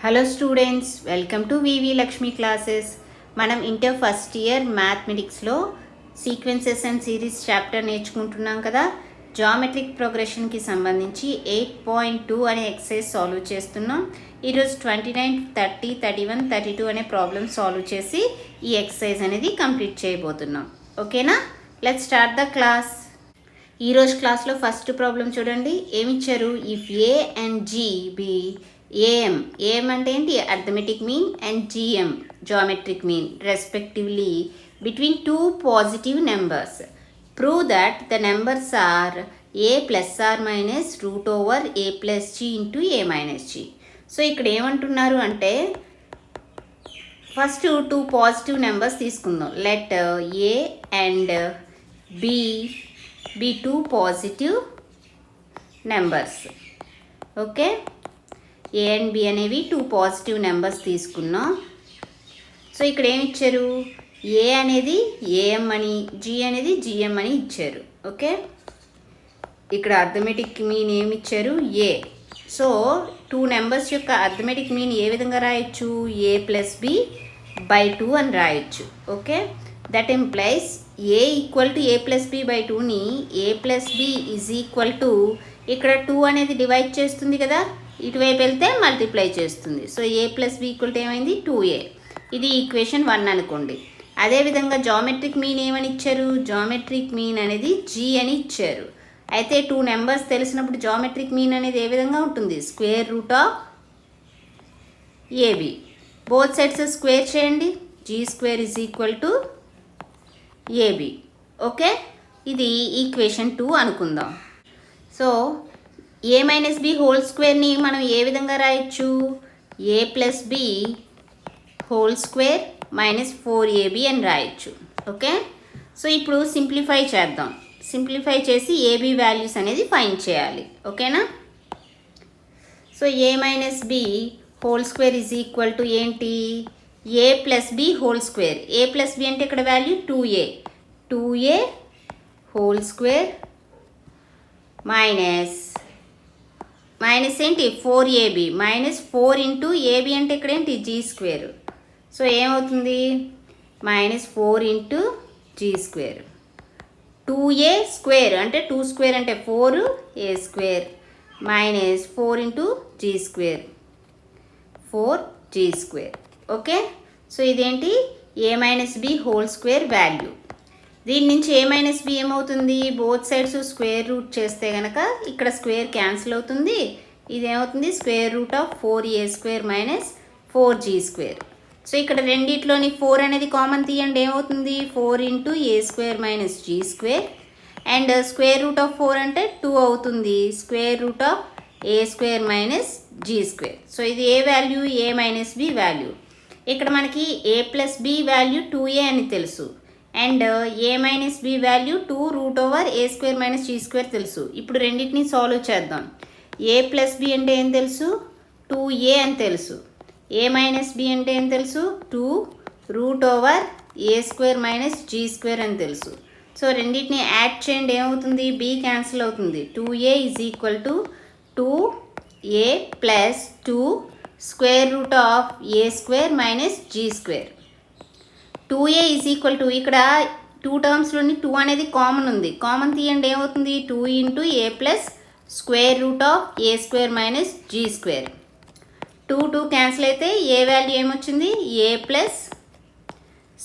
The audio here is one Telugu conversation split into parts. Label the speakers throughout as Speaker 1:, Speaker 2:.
Speaker 1: Hello students, welcome to V V Lakshmi classes. మనం ఇంటర్ ఫస్ట్ ఇయర్ మ్యాథమెటిక్స్లో సీక్వెన్సెస్ అండ్ సిరీస్ చాప్టర్ నేర్చుకుంటున్నాం కదా. జామెట్రిక్ ప్రోగ్రెషన్కి సంబంధించి 8.2 అనే ఎక్సర్సైజ్ సాల్వ్ చేస్తున్నాం. ఈరోజు 29, 30, 31, 32 అనే ప్రాబ్లమ్ సాల్వ్ చేసి ఈ ఎక్సర్సైజ్ అనేది కంప్లీట్ చేయబోతున్నాం. ఓకేనా? Let's start the class. ఈరోజు క్లాస్లో ఫస్ట్ ప్రాబ్లం చూడండి. ఏమిచ్చారు? If A and G be AM అంటే ఏంటి? Arithmetic mean, and GM geometric mean respectively between two positive numbers. Prove that the numbers are A plus or minus root over A plus G into A minus G. So ఇక్కడ ఏమంటున్నారు అంటే ఫస్ట్ టూ పాజిటివ్ నెంబర్స్ తీసుకుందాం. Let A and B two positive numbers. Okay, A and B అనేవి టూ పాజిటివ్ నెంబర్స్ తీసుకున్నాం. సో ఇక్కడ ఏమి ఇచ్చారు? ఏ అనేది ఏఎం అని, జి అనేది జిఎం అని ఇచ్చారు. ఓకే, ఇక్కడ అర్థమెటిక్ మీన్ ఏమి ఇచ్చారు? ఏ. సో టూ నెంబర్స్ యొక్క అర్థమెటిక్ మీన్ ఏ విధంగా రాయొచ్చు? ఏ ప్లస్ బి బై 2 అని రాయొచ్చు. Okay, that implies A equal to A plus B by 2ని A plus B is equal to, ఇక్కడ 2 అనేది డివైడ్ చేస్తుంది కదా, ఇటువైపు వెళ్తే మల్టిప్లై చేస్తుంది. So A plus B equal to ఏమైంది? 2a. ఇది ఈక్వేషన్ 1 అనుకోండి. అదేవిధంగా జామెట్రిక్ మీన్ ఏమని ఇచ్చారు? జామెట్రిక్ మీన్ అనేది జీ అని ఇచ్చారు. అయితే టూ నెంబర్స్ తెలిసినప్పుడు జామెట్రిక్ మీన్ అనేది ఏ విధంగా ఉంటుంది? Square root of AB. Both sides square చేయండి. G square is equal to AB. Okay, ఇది ఈక్వేషన్ 2 అనుకుందాం. So A minus B whole స్క్వేర్ని మనం ఏ విధంగా రాయొచ్చు? A plus B whole square minus 4ab అని రాయొచ్చు. ఓకే, సో ఇప్పుడు సింప్లిఫై చేద్దాం. సింప్లిఫై చేసి ఏబి వాల్యూస్ అనేది ఫైండ్ చేయాలి. ఓకేనా? So A minus B whole square is equal to ఏంటి? ఏ ప్లస్ బి హోల్ స్క్వేర్. ఏ ప్లస్ బి అంటే ఇక్కడ value 2a whole square minus ఏంటి? 4ab మైనస్ 4 ఇంటూ ఏబి అంటే ఇక్కడ ఏంటి? G square. సో ఏమవుతుంది? Minus 4 into G square. 2a square అంటే 2 స్క్వేర్ అంటే 4a square minus 4 into G square 4g square. Okay, so ఇదేంటి? A minus B whole square value. దీని నుంచి ఏ మైనస్ బి ఏమవుతుంది? బోత్ సైడ్స్ స్క్వేర్ రూట్ చేస్తే కనుక ఇక్కడ స్క్వేర్ క్యాన్సిల్ అవుతుంది. ఇదేమవుతుంది? Square root of 4a square minus 4g square. So ఇక్కడ రెండిట్లోని 4 అనేది కామన్ తీయండి. ఏమవుతుంది? 4 into A square minus G square, and square root of 4 అంటే 2 అవుతుంది. Square root of A square minus G square. So ఇది A value? A minus B value. ఇక్కడ మనకి A plus B value 2a అని తెలుసు, and A minus B value 2 root over A square minus G square తెలుసు. ఇప్పుడు రెండింటిని సాల్వ్ చేద్దాం. ఏ ప్లస్ బి అంటే ఏం తెలుసు? 2a అని తెలుసు. ఏ మైనస్ బి అంటే ఏం తెలుసు? 2 రూట్ ఓవర్ ఏ స్క్వేర్ మైనస్ జీ స్క్వేర్ అని తెలుసు. సో రెండింటిని యాడ్ చేయండి. ఏమవుతుంది? బి క్యాన్సిల్ అవుతుంది. 2a is equal to 2a plus 2 square root of A square minus G square. 2a is equal to, ఇక్కడ 2 టర్మ్స్లోని 2 అనేది కామన్ ఉంది. కామన్ తీయండి. ఏమవుతుంది? 2 into A plus square root of A square minus G square. 2 cancel అయితే ఏ వాల్యూ ఏమొచ్చింది? A plus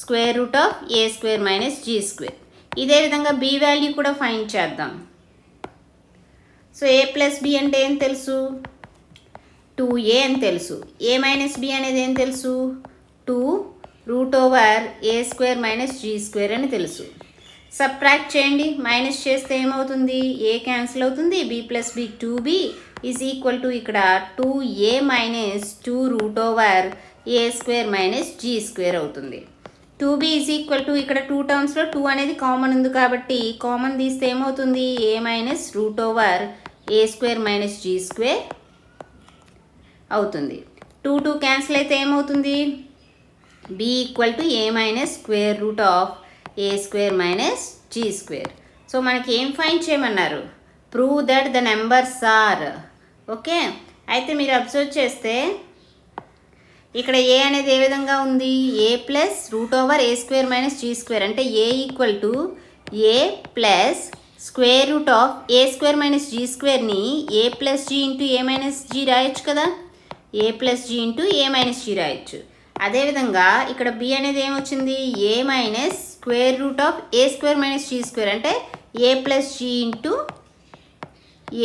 Speaker 1: square root of A square minus G square. ఇదే విధంగా బి వాల్యూ కూడా ఫైండ్ చేద్దాం. సో ఏ ప్లస్ బి అంటే ఏం తెలుసు? 2a అని తెలుసు. ఏ మైనస్ బి అనేది ఏం తెలుసు? 2 రూట్ ఓవర్ ఏ స్క్వేర్ మైనస్ జీ స్క్వేర్ అని తెలుసు. సబ్ట్రాక్ట్ చేయండి. మైనస్ చేస్తే ఏమవుతుంది? ఏ క్యాన్సిల్ అవుతుంది. B plus B 2b is equal to, ఇక్కడ 2a మైనస్ 2 రూట్ ఓవర్ ఏ స్క్వేర్ మైనస్ జీ స్క్వేర్ అవుతుంది. 2b ఈజ్ ఈక్వల్ టు, ఇక్కడ 2 టర్మ్స్లో 2 అనేది కామన్ ఉంది కాబట్టి కామన్ తీస్తే ఏమవుతుంది? A minus root over A square minus G square అవుతుంది. 2 క్యాన్సిల్ అయితే ఏమవుతుంది? b equal to a minus square root of A square minus G square. So మనకి ఏం ఫైండ్ చేయమన్నారు? Prove that the numbers are. Okay, అయితే మీరు అబ్జర్వ్ చేస్తే ఇక్కడ ఏ అనేది ఏ విధంగా ఉంది, a plus root over A square minus G square, అంటే a equal to A plus square root of A square minus g స్క్వేర్ని a plus G into A minus g రాయొచ్చు కదా, a plus G into A minus g రాయొచ్చు. అదేవిధంగా ఇక్కడ బి అనేది ఏమొచ్చింది, a minus square root of A square minus G square, అంటే a plus G into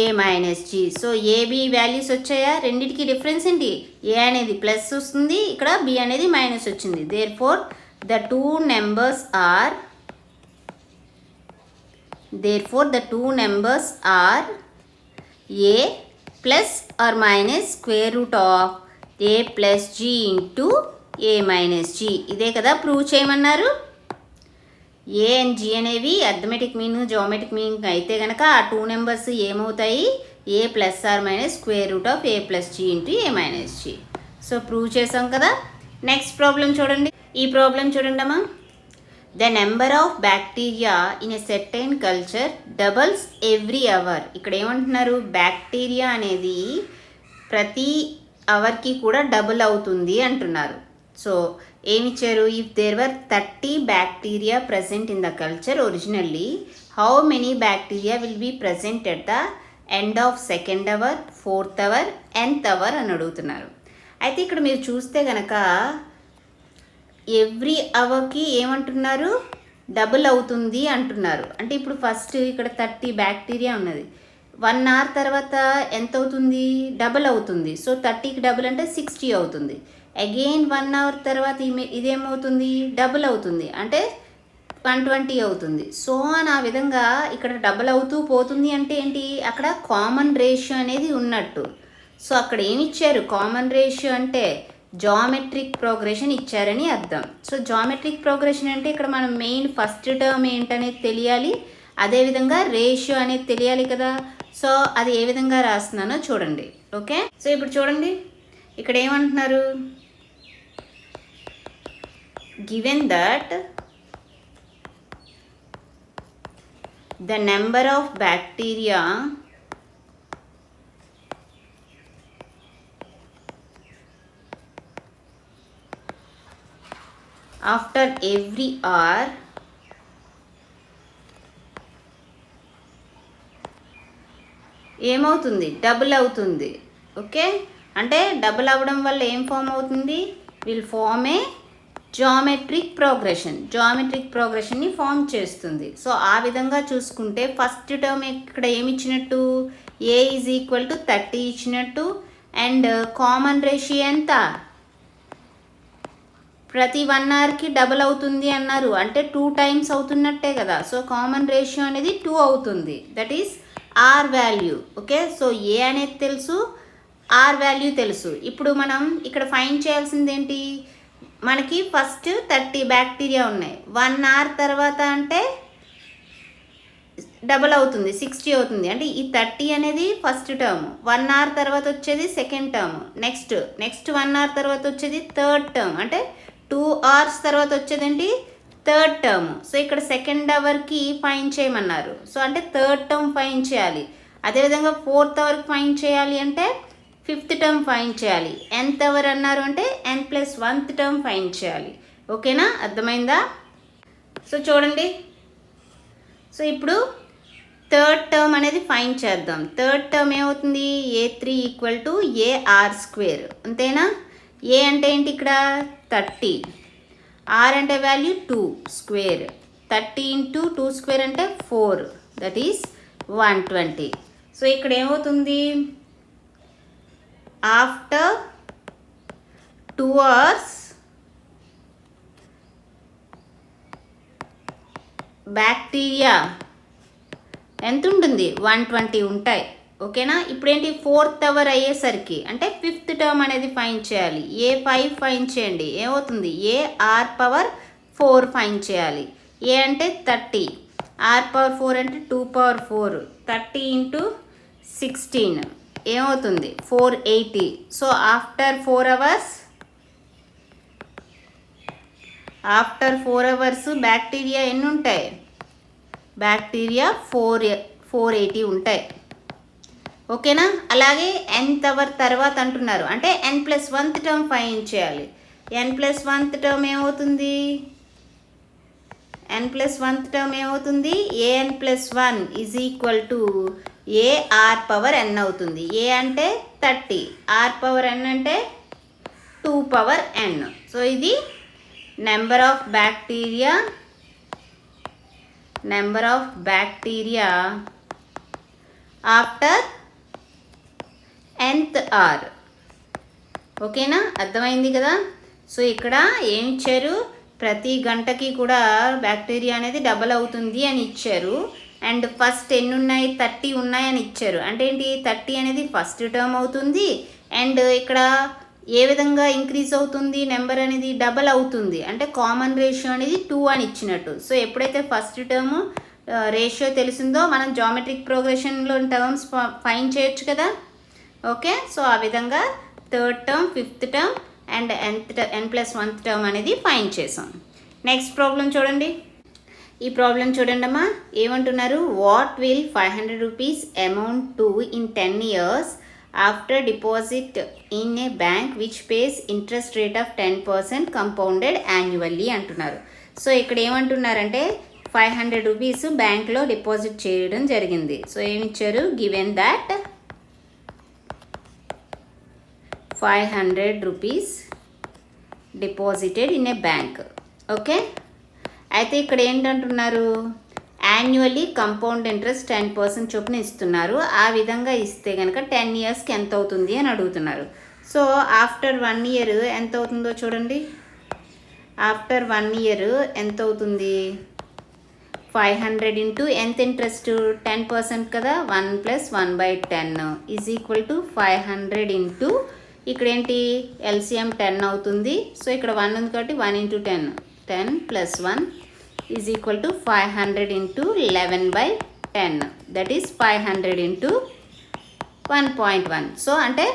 Speaker 1: A minus G. So a b values వచ్చాయా, రెండింటికి డిఫరెన్స్ ఏంటి, ఏ అనేది ప్లస్ వస్తుంది, ఇక్కడ బి అనేది మైనస్ వచ్చింది. Therefore the two numbers are A plus or minus square root of a plus G into A minus g. ఇదే కదా ప్రూవ్ చేయమన్నారు. ఏ అండ్ జీ అనేవి అర్థమెటిక్ మీన్ జియోమెట్రిక్ మీన్ అయితే కనుక ఆ టూ నెంబర్స్ ఏమవుతాయి, a plus or minus square root of a plus G into A minus G. So prove చేసాం కదా. నెక్స్ట్ ప్రాబ్లం చూడండి. ఈ ప్రాబ్లం చూడండి అమ్మా. The number of bacteria in a certain culture doubles every hour. ఇక్కడ ఏమంటున్నారు, బ్యాక్టీరియా అనేది ప్రతి అవర్కి కూడా డబుల్ అవుతుంది అంటున్నారు. సో ఏమిచ్చారు, if there were 30 bacteria present in the culture originally, how many bacteria will be present at the end of second hour, fourth hour, nth hour అని అడుగుతున్నారు. అయితే ఇక్కడ మీరు చూస్తే కనుక ఎవ్రీ అవర్కి ఏమంటున్నారు, డబుల్ అవుతుంది అంటున్నారు. అంటే ఇప్పుడు ఫస్ట్ ఇక్కడ 30 బ్యాక్టీరియా ఉన్నది, 1 అవర్ తర్వాత ఎంత అవుతుంది, డబుల్ అవుతుంది. సో 30కి డబుల్ అంటే 60 అవుతుంది. అగైన్ 1 అవర్ తర్వాత ఇదేమవుతుంది, డబుల్ అవుతుంది, అంటే 120 అవుతుంది. సో అని ఆ విధంగా ఇక్కడ డబుల్ అవుతూ పోతుంది. అంటే ఏంటి, అక్కడ కామన్ రేషియో అనేది ఉన్నట్టు. సో అక్కడ ఏమి ఇచ్చారు, కామన్ రేషియో అంటే జామెట్రిక్ ప్రోగ్రెషన్ ఇచ్చారని అర్థం. సో జామెట్రిక్ ప్రోగ్రెషన్ అంటే ఇక్కడ మనం మెయిన్ ఫస్ట్ టర్మ్ ఏంటనేది తెలియాలి, అదేవిధంగా రేషియో అనేది తెలియాలి కదా. సో అది ఏ విధంగా రాస్తున్నానో చూడండి. ఓకే, సో ఇప్పుడు చూడండి ఇక్కడ ఏమంటున్నారు, given that the number of bacteria after every hour ఏమవుతుంది, డబుల్ అవుతుంది. ఓకే, అంటే డబుల్ అవ్వడం వల్ల ఏం ఫామ్ అవుతుంది, విల్ ఫామ్ ఏ జామెట్రిక్ ప్రోగ్రెషన్ని ఫామ్ చేస్తుంది. సో ఆ విధంగా చూసుకుంటే ఫస్ట్ టర్మ్ ఇక్కడ ఏమి ఇచ్చినట్టు, ఏ ఈజ్ ఈక్వల్ టు 30 ఇచ్చినట్టు, అండ్ కామన్ రేషియో ఎంత, ప్రతి 1 అవర్కి డబుల్ అవుతుంది అన్నారు, అంటే 2 టైమ్స్ అవుతున్నట్టే కదా. సో కామన్ రేషియో అనేది 2 అవుతుంది, that is r value. Okay, so a అనేది తెలుసు, ఆర్ వాల్యూ తెలుసు. ఇప్పుడు మనం ఇక్కడ ఫైండ్ చేయాల్సింది ఏంటి, మనకి ఫస్ట్ 30 బ్యాక్టీరియా ఉన్నాయి, 1 అవర్ తర్వాత అంటే డబుల్ అవుతుంది, 60 అవుతుంది. అంటే ఈ 30 అనేది ఫస్ట్ టర్మ్, 1 అవర్ తర్వాత వచ్చేది సెకండ్ టర్మ్, నెక్స్ట్ 1 అవర్ తర్వాత వచ్చేది థర్డ్ టర్మ్, అంటే 2 అవర్స్ తర్వాత వచ్చేదేంటి థర్డ్ టర్మ్. సో ఇక్కడ సెకండ్ అవర్కి ఫైండ్ చేయమన్నారు, సో అంటే థర్డ్ టర్మ్ ఫైండ్ చేయాలి. అదేవిధంగా ఫోర్త్ అవర్కి ఫైండ్ చేయాలి అంటే ఫిఫ్త్ టర్మ్ ఫైండ్ చేయాలి. nth అవర్ అన్నారు అంటే n+1th టర్మ్ ఫైండ్ చేయాలి. ఓకేనా, అర్థమైందా. సో చూడండి, సో ఇప్పుడు థర్డ్ టర్మ్ అనేది ఫైండ్ చేద్దాం. థర్డ్ టర్మ్ ఏమవుతుంది, A3 ఈక్వల్ టు AR², అంతేనా. ఏ అంటే ఏంటి ఇక్కడ 30, ఆర్ అంటే వాల్యూ 2 స్క్వేర్, 30 ఇంటూ 2 స్క్వేర్ అంటే 4, దట్ ఈస్ 120. సో ఇక్కడ ఏమవుతుంది, ఆఫ్టర్ 2 అవర్స్ బ్యాక్టీరియా ఎంత ఉంటుంది, 120 ఉంటాయి. ఓకేనా, ఇప్పుడేంటి ఫోర్త్ అవర్ అయ్యేసరికి అంటే ఫిఫ్త్ టర్మ్ అనేది ఫైండ్ చేయాలి. A5 ఫైండ్ చేయండి, ఏమవుతుంది, AR⁴ ఫైండ్ చేయాలి. ఏ అంటే 30, R⁴ అంటే 2⁴, 30 ఇంటూ 16 ఏమవుతుంది 480. సో ఆఫ్టర్ 4 అవర్స్ బ్యాక్టీరియా ఎన్ని ఉంటాయి, బ్యాక్టీరియా 480 ఉంటాయి. ఓకేనా. అలాగే nth అవర్ తర్వాత అంటున్నారు, అంటే n+1th టర్మ్ ఫైండ్ చేయాలి. n+1th టర్మ్ ఏమవుతుంది, n+1th టర్మ్ ఏమవుతుంది, an+1 is equal to ar⁴n అవుతుంది. a అంటే 30, r⁴n అంటే 2⁴n. సో ఇది number of bacteria after nth hour. ఓకేనా, అర్థమైంది కదా. సో ఇక్కడ ఏం ఇచ్చారు, ప్రతి గంటకి కూడా బ్యాక్టీరియా అనేది డబల్ అవుతుంది అని ఇచ్చారు. అండ్ ఫస్ట్ ఎన్ని ఉన్నాయి, 30 ఉన్నాయని ఇచ్చారు. అంటే ఏంటి, 30 అనేది ఫస్ట్ టర్మ్ అవుతుంది. అండ్ ఇక్కడ ఏ విధంగా ఇంక్రీజ్ అవుతుంది, నెంబర్ అనేది డబల్ అవుతుంది, అంటే కామన్ రేషియో అనేది 2 అని ఇచ్చినట్టు. సో ఎప్పుడైతే ఫస్ట్ టర్మ్ రేషియో తెలిసిందో మనం జామెట్రిక్ ప్రోగ్రెషన్లో టర్మ్స్ ఫైండ్ చేయొచ్చు కదా. ఓకే, సో ఆ విధంగా third term, fifth term and n+1th term అనేది ఫైండ్ చేసాం. నెక్స్ట్ ప్రాబ్లం చూడండి. ఈ ప్రాబ్లం చూడండి అమ్మా, ఏమంటున్నారు, what will 500 rupees amount to in 10 years after deposit in a bank which pays interest rate of 10% compounded annually అంటున్నారు. సో ఇక్కడ ఏమంటున్నారంటే 500 రూపీస్ బ్యాంక్లో డిపాజిట్ చేయడం జరిగింది. సో ఏమిచ్చారు, given that 500 rupees deposited in a bank. Okay, అయితే ఇక్కడ ఏంటంటున్నారు, యాన్యువల్లీ కంపౌండ్ ఇంట్రెస్ట్ 10% చొప్పున ఇస్తున్నారు. ఆ విధంగా ఇస్తే కనుక 10 yearsకి ఎంత అవుతుంది అని అడుగుతున్నారు. సో ఆఫ్టర్ 1 year ఎంత అవుతుందో చూడండి. ఆఫ్టర్ 1 year ఎంత అవుతుంది, 500 ఇంటూ ఎంత ఇంట్రెస్ట్, 10% కదా, 1 + 1/10 ఈజ్ ఈక్వల్ టు 500 ఇంటూ ఇక్కడ ఏంటి ఎల్సిఎం 10 అవుతుంది. సో ఇక్కడ 1 ఉంది కాబట్టి 1 × 10, 10 + 1 is equal to 500 into 11/10, that is 500 into 1.1. So అంటే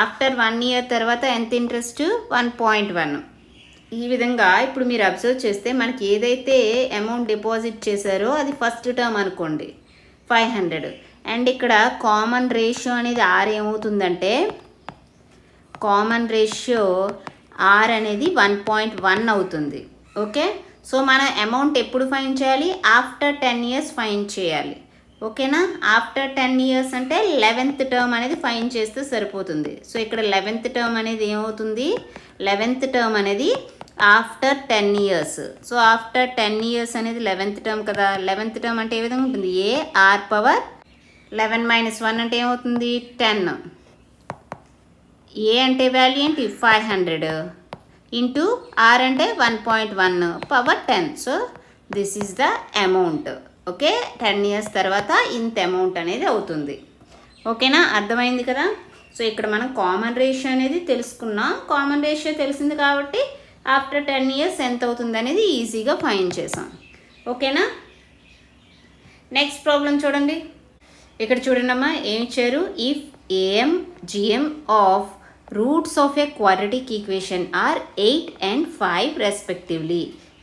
Speaker 1: ఆఫ్టర్ 1 year తర్వాత ఎంత ఇంట్రెస్ట్, 1.1. ఈ విధంగా ఇప్పుడు మీరు అబ్జర్వ్ చేస్తే మనకి ఏదైతే అమౌంట్ డిపాజిట్ చేశారో అది ఫస్ట్ టర్మ్ అనుకోండి 500. అండ్ ఇక్కడ కామన్ రేషియో అనేది R ఏమవుతుందంటే, కామన్ రేషియో R అనేది 1.1 అవుతుంది. ఓకే, సో మన అమౌంట్ ఎప్పుడు ఫైండ్ చేయాలి, ఆఫ్టర్ 10 years ఫైండ్ చేయాలి. ఓకేనా, ఆఫ్టర్ 10 years అంటే 11th టర్మ్ అనేది ఫైండ్ చేస్తే సరిపోతుంది. సో ఇక్కడ 11th టర్మ్ అనేది ఏమవుతుంది, 11th టర్మ్ అనేది after 10 years. So after 10 years అనేది 11th టర్మ్ కదా. 11th టర్మ్ అంటే ఏ విధంగా ఉంటుంది, ar⁴11 - 1 అంటే ఏమవుతుంది 10. ఏ అంటే వాల్యూ ఏంటి 500 ఇంటూ R అంటే 1.1 power 10. So this is the amount. Okay, 10 years తర్వాత ఇంత అమౌంట్ అనేది అవుతుంది. ఓకేనా, అర్థమైంది కదా. సో ఇక్కడ మనం కామన్ రేషియో అనేది తెలుసుకున్నాం. కామన్ రేషియో తెలిసింది కాబట్టి ఆఫ్టర్ 10 years ఎంత అవుతుంది అనేది ఈజీగా ఫైండ్ చేసాం. ఓకేనా, నెక్స్ట్ ప్రాబ్లం చూడండి. ఇక్కడ చూడండి అమ్మా, ఏమి ఇచ్చారు, if AM GM of roots of a quadratic equation are 8 and 5 respectively,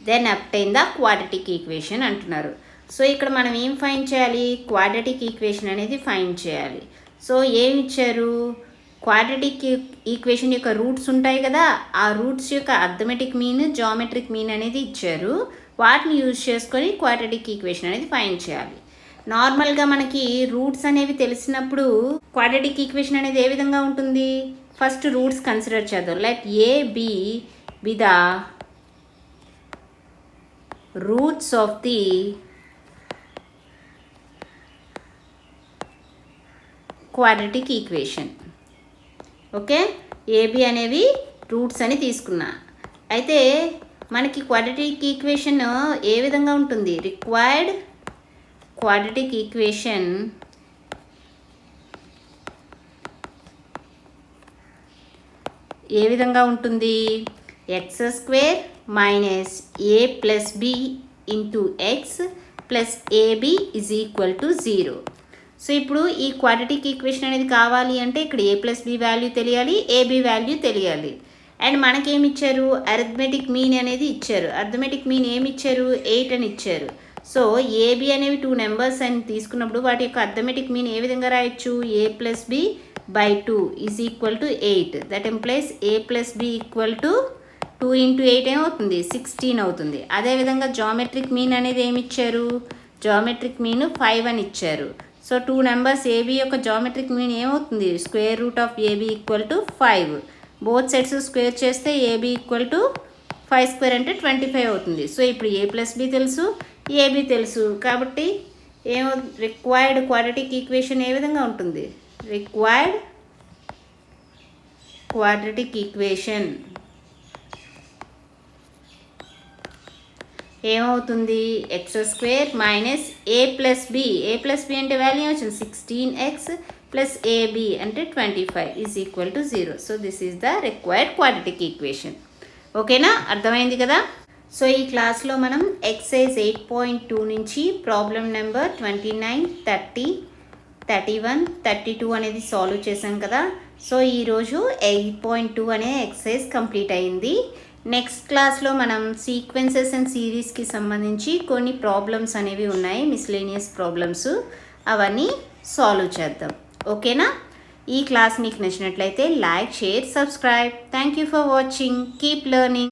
Speaker 1: then obtain the quadratic equation అంటున్నారు. సో ఇక్కడ మనం ఏం ఫైండ్ చేయాలి, క్వాడ్రాటిక్ ఈక్వేషన్ అనేది ఫైండ్ చేయాలి. సో ఏమి ఇచ్చారు, క్వాడ్రాటిక్ ఈక్వేషన్ యొక్క రూట్స్ ఉంటాయి కదా, ఆ రూట్స్ యొక్క అర్థమెటిక్ మీన్, జామెట్రిక్ మీన్ అనేది ఇచ్చారు. వాటిని యూజ్ చేసుకొని క్వాడ్రాటిక్ ఈక్వేషన్ అనేది ఫైండ్ చేయాలి. నార్మల్గా మనకి రూట్స్ అనేవి తెలిసినప్పుడు క్వాడ్రాటిక్ ఈక్వేషన్ అనేది ఏ విధంగా ఉంటుంది, ఫస్ట్ రూట్స్ కన్సిడర్ చేద్దాం. Let AB be the roots of the quadratic equation. Okay, AB అనేవి రూట్స్ అని తీసుకున్నా. అయితే మనకి క్వాడ్రాటిక్ ఈక్వేషన్ ఏ విధంగా ఉంటుంది, రిక్వైర్డ్ క్వాడ్రాటిక్ ఈక్వేషన్ ఏ విధంగా ఉంటుంది, x² - a + b × x + ab = 0. So ఇప్పుడు ఈ క్వాడ్రాటిక్ ఈక్వేషన్ అనేది కావాలి అంటే ఇక్కడ a + b వాల్యూ తెలియాలి, ab వాల్యూ తెలియాలి. అండ్ మనకేమి ఇచ్చారు, అరిథమెటిక్ మీన్ అనేది ఇచ్చారు. అరిథమెటిక్ మీన్ ఏమి ఇచ్చారు, 8 అని ఇచ్చారు. సో ఏబి అనేవి 2 నెంబర్స్ అని తీసుకున్నప్పుడు వాటి యొక్క అర్థమెటిక్ మీన్ ఏ విధంగా రాయొచ్చు, a plus B by 2 is equal to 8. That implies a plus B equal to 2 into 8 ఏమవుతుంది, 16 అవుతుంది. అదేవిధంగా జామెట్రిక్ మీన్ అనేది ఏమి ఇచ్చారు, జామెట్రిక్ మీన్ 5 అని ఇచ్చారు. సో 2 నెంబర్స్ ఏబి యొక్క జామెట్రిక్ మీన్ ఏమవుతుంది, square root of AB equal to 5. Both sides square చేస్తే ఏబి ఈక్వల్ టు 5 స్క్వేర్ అంటే 25 అవుతుంది. సో ఇప్పుడు ఏ ప్లస్ బి తెలుసు, ఏబి తెలుసు. కాబట్టి ఏమో రిక్వైర్డ్ క్వాడ్రాటిక్ ఈక్వేషన్ ఏ విధంగా ఉంటుంది, రిక్వైర్డ్ క్వాడ్రాటిక్ ఈక్వేషన్ ఏమవుతుంది, X square minus A plus B అంటే వాల్యూ వచ్చింది 16x ప్లస్ ఏబి అంటే 25 is equal to 0. So this is the required quadratic equation. ఓకేనా, అర్థమైంది కదా. సో ఈ క్లాస్లో మనం ఎక్సైజ్ 8.2 నుంచి ప్రాబ్లం నెంబర్ 29, 30, 31, 32 అనేది సాల్వ్ చేసాం కదా. సో ఈరోజు 8.2 అనే ఎక్సైజ్ కంప్లీట్ అయింది. నెక్స్ట్ క్లాస్లో మనం సీక్వెన్సెస్ అండ్ సిరీస్కి సంబంధించి కొన్ని ప్రాబ్లమ్స్ అనేవి ఉన్నాయి, మిస్లేనియస్ ప్రాబ్లమ్స్, అవన్నీ సాల్వ్ చేద్దాం. ఓకేనా. ఈ క్లాస్ మీకు నచ్చినట్లయితే like, share, subscribe. Thank you for watching. Keep learning.